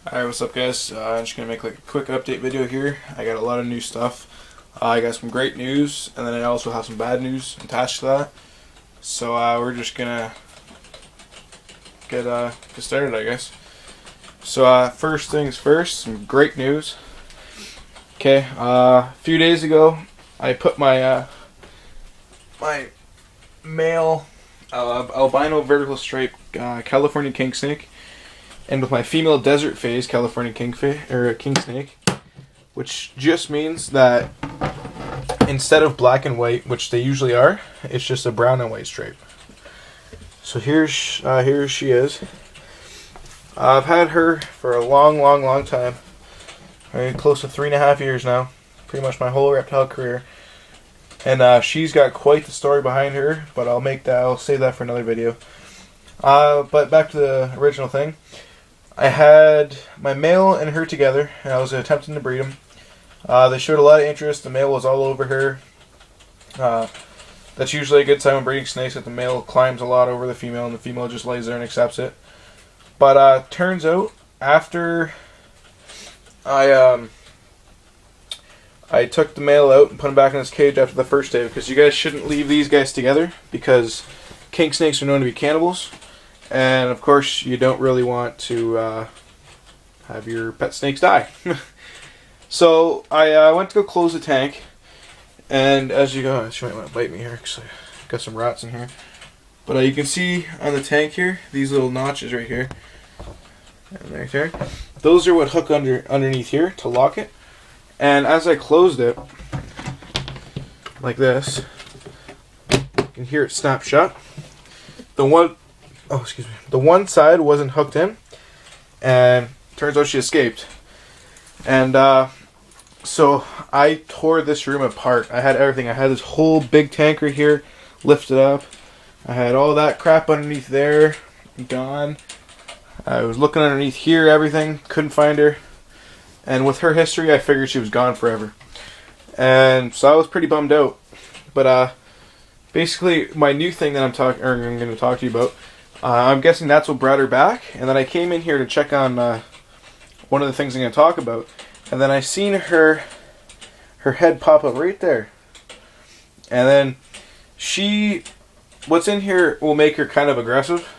Alright, what's up guys? I'm just going to make like a quick update video here. I got a lot of new stuff. I got some great news, and then I also have some bad news attached to that. So we're just going to get started, I guess. So first things first, some great news. Okay, a few days ago, I put my my male albino vertical stripe California king snake, and with my female desert phase California king snake, which just means that instead of black and white, which they usually are, it's just a brown and white stripe. So here she is. I've had her for a long time. Close to 3.5 years now. Pretty much my whole reptile career. And she's got quite the story behind her, but I'll save that for another video. But back to the original thing. I had my male and her together, and I was attempting to breed them. They showed a lot of interest. The male was all over her. That's usually a good sign when breeding snakes, that the male climbs a lot over the female, and the female just lays there and accepts it. But turns out, after I took the male out and put him back in his cage after the first day, because you guys shouldn't leave these guys together, because king snakes are known to be cannibals. And of course, you don't really want to have your pet snakes die. So I went to go close the tank, and as you go, she might want to bite me here because I got some rats in here. But you can see on the tank here, these little notches right here, and right there. Those are what hook underneath here to lock it. And as I closed it, like this, you can hear it snap shut. The one side wasn't hooked in, and turns out she escaped. And so I tore this room apart. I had everything. I had this whole big tank right here lifted up. I had all that crap underneath there gone. I was looking underneath here, everything, couldn't find her. And with her history, I figured she was gone forever. And so I was pretty bummed out. But basically, my new thing that I'm going to talk to you about, I'm guessing that's what brought her back. And then I came in here to check on one of the things I'm going to talk about. And then I seen her head pop up right there. And then what's in here will make her kind of aggressive.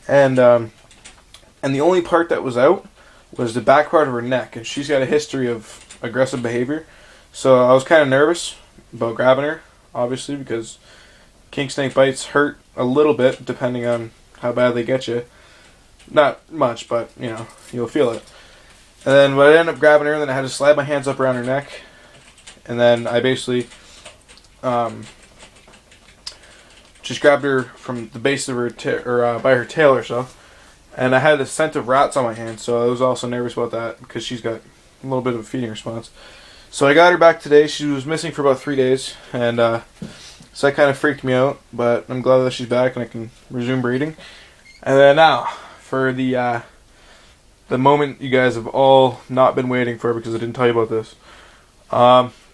And the only part that was out was the back part of her neck. And she's got a history of aggressive behavior. So I was kind of nervous about grabbing her, obviously, because king snake bites hurt a little bit depending on how bad they get you. Not much, but you know, you'll feel it. And then I ended up grabbing her, and then I had to slide my hands up around her neck, and then I basically just grabbed her from the base of her by her tail or so. And I had a scent of rats on my hands, so I was also nervous about that because she's got a little bit of a feeding response. So I got her back today. She was missing for about 3 days, and so that kind of freaked me out. But I'm glad that she's back and I can resume breeding. And then now for the moment you guys have all not been waiting for, because I didn't tell you about this.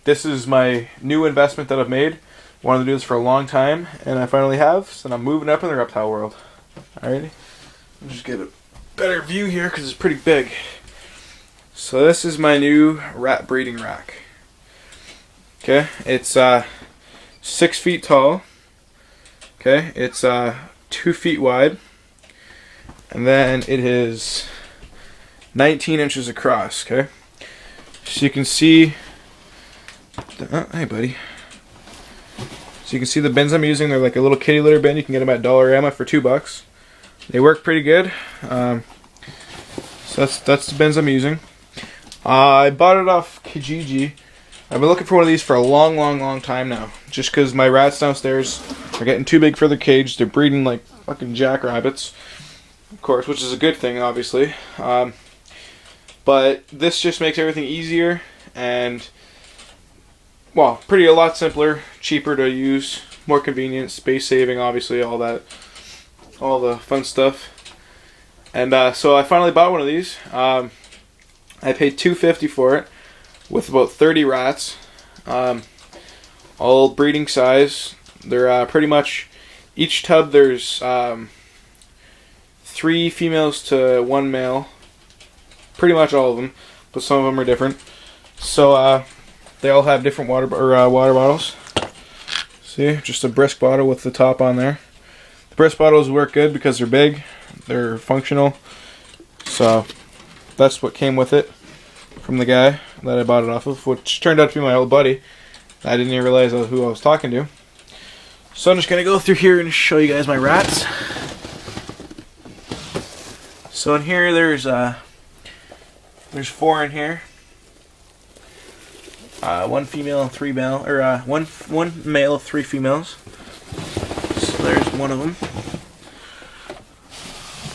This is my new investment that I've made. Wanted to do this for a long time, and I finally have. So I'm moving up in the reptile world. Alrighty. I'll just get a better view here because it's pretty big. So this is my new rat breeding rack. Okay, it's 6 feet tall. Okay, it's 2 feet wide, and then it is 19 inches across. Okay, so you can see. Hey, buddy. So you can see the bins I'm using. They're like a little kitty litter bin. You can get them at Dollarama for $2. They work pretty good. So that's the bins I'm using. I bought it off Kijiji. I've been looking for one of these for a long time now. Just because my rats downstairs are getting too big for their cage. They're breeding like fucking jackrabbits, of course, which is a good thing, obviously. But this just makes everything easier and, well, a lot simpler, cheaper to use, more convenient, space saving, obviously, all that. All the fun stuff. And so I finally bought one of these. I paid $2.50 for it with about 30 rats, all breeding size. They're pretty much each tub. There's 3 females to 1 male, pretty much all of them, but some of them are different. So they all have different water bottles. See, just a Brisk bottle with the top on there. The Brisk bottles work good because they're big, they're functional. So that's what came with it from the guy that I bought it off of, which turned out to be my old buddy. I didn't even realize who I was talking to. So I'm just going to go through here and show you guys my rats. So in here there's 4 in here. 1 female and 3 male, or one male, 3 females. So there's one of them.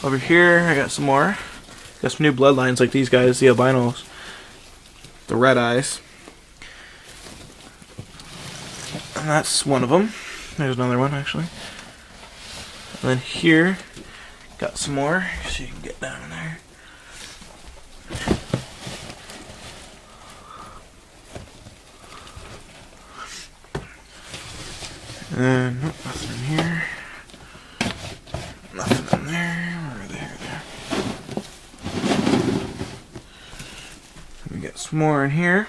Over here I got some more. Got some new bloodlines like these guys, the albinos, the red eyes. And that's one of them. There's another one actually. And then here, got some more, so you can get down there. And nothing in here. Nothing in there. Where are they? There. We got some more in here.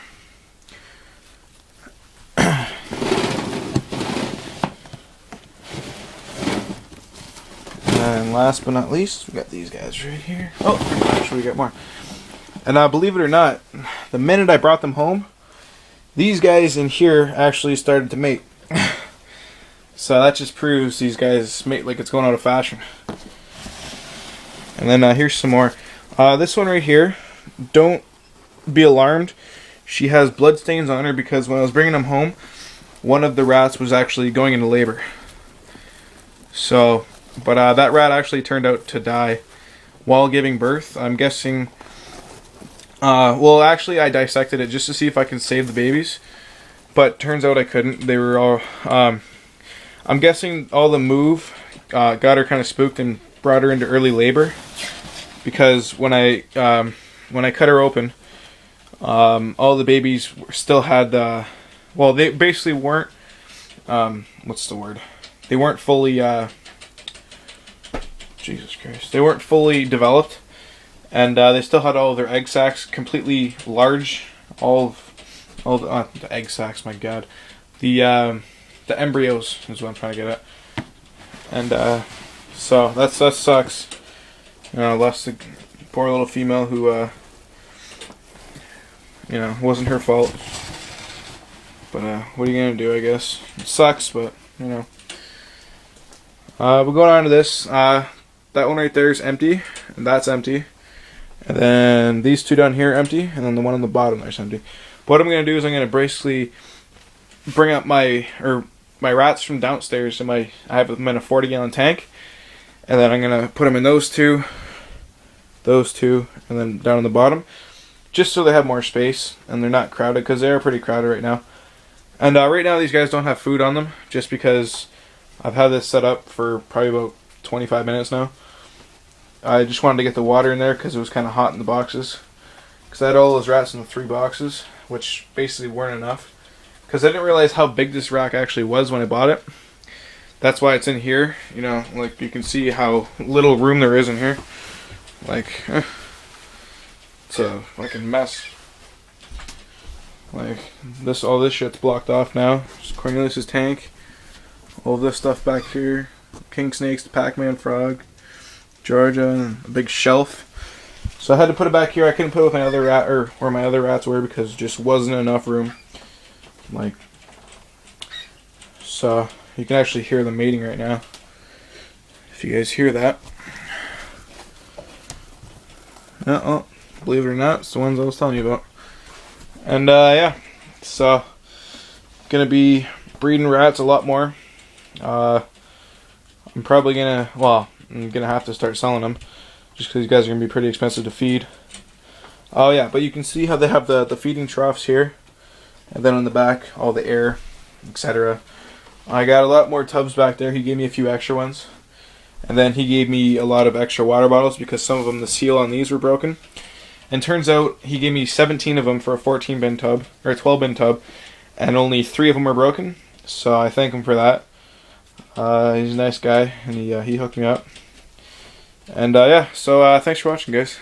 And last but not least, we got these guys right here. Oh, actually we got more. And believe it or not, the minute I brought them home, these guys in here actually started to mate. So that just proves these guys mate like it's going out of fashion. And then here's some more. This one right here, don't be alarmed. She has blood stains on her because when I was bringing them home, one of the rats was actually going into labor. So, but that rat actually turned out to die while giving birth. I'm guessing, well actually I dissected it just to see if I can save the babies. But turns out I couldn't. They were all, I'm guessing all the move got her kind of spooked and brought her into early labor. Because when I cut her open, all the babies still had, well, they basically weren't, what's the word? They weren't fully, Jesus Christ, they weren't fully developed, and they still had all of their egg sacs completely large, all the egg sacs, my God, the embryos is what I'm trying to get at, and so that sucks. You know, lost the poor little female who, you know, wasn't her fault. But what are you gonna do? I guess it sucks, but you know. We're going on to this. That one right there is empty, and that's empty. And then these two down here are empty, and then the one on the bottom there's empty. What I'm gonna do is I'm gonna basically bring up my rats from downstairs. I have them in a 40-gallon tank, and then I'm gonna put them in those two, and then down on the bottom, just so they have more space and they're not crowded, because they are pretty crowded right now. And right now these guys don't have food on them, just because I've had this set up for probably about 25 minutes now. I just wanted to get the water in there because it was kind of hot in the boxes. Because I had all those rats in the 3 boxes, which basically weren't enough. Because I didn't realize how big this rack actually was when I bought it. That's why it's in here. You know, like you can see how little room there is in here. Like, it's a fucking mess. Like, all this shit's blocked off now. Just Cornelius's tank. All this stuff back here. King snakes, the Pac-Man frog, Georgia, and a big shelf. So I had to put it back here. I couldn't put it with my other rat, or where my other rats were, because there just wasn't enough room. Like, so you can actually hear them mating right now. If you guys hear that. Oh, believe it or not, it's the ones I was telling you about. And yeah, so gonna be breeding rats a lot more. I'm probably gonna, well, I'm gonna have to start selling them, just because these guys are gonna be pretty expensive to feed. Oh yeah, but you can see how they have the feeding troughs here, and then on the back, all the air, etc. I got a lot more tubs back there. He gave me a few extra ones. And then he gave me a lot of extra water bottles because some of them, the seal on these were broken. And turns out he gave me 17 of them for a 14-bin tub, or a 12-bin tub, and only 3 of them were broken. So I thank him for that. He's a nice guy, and he hooked me up. And yeah, so thanks for watching, guys.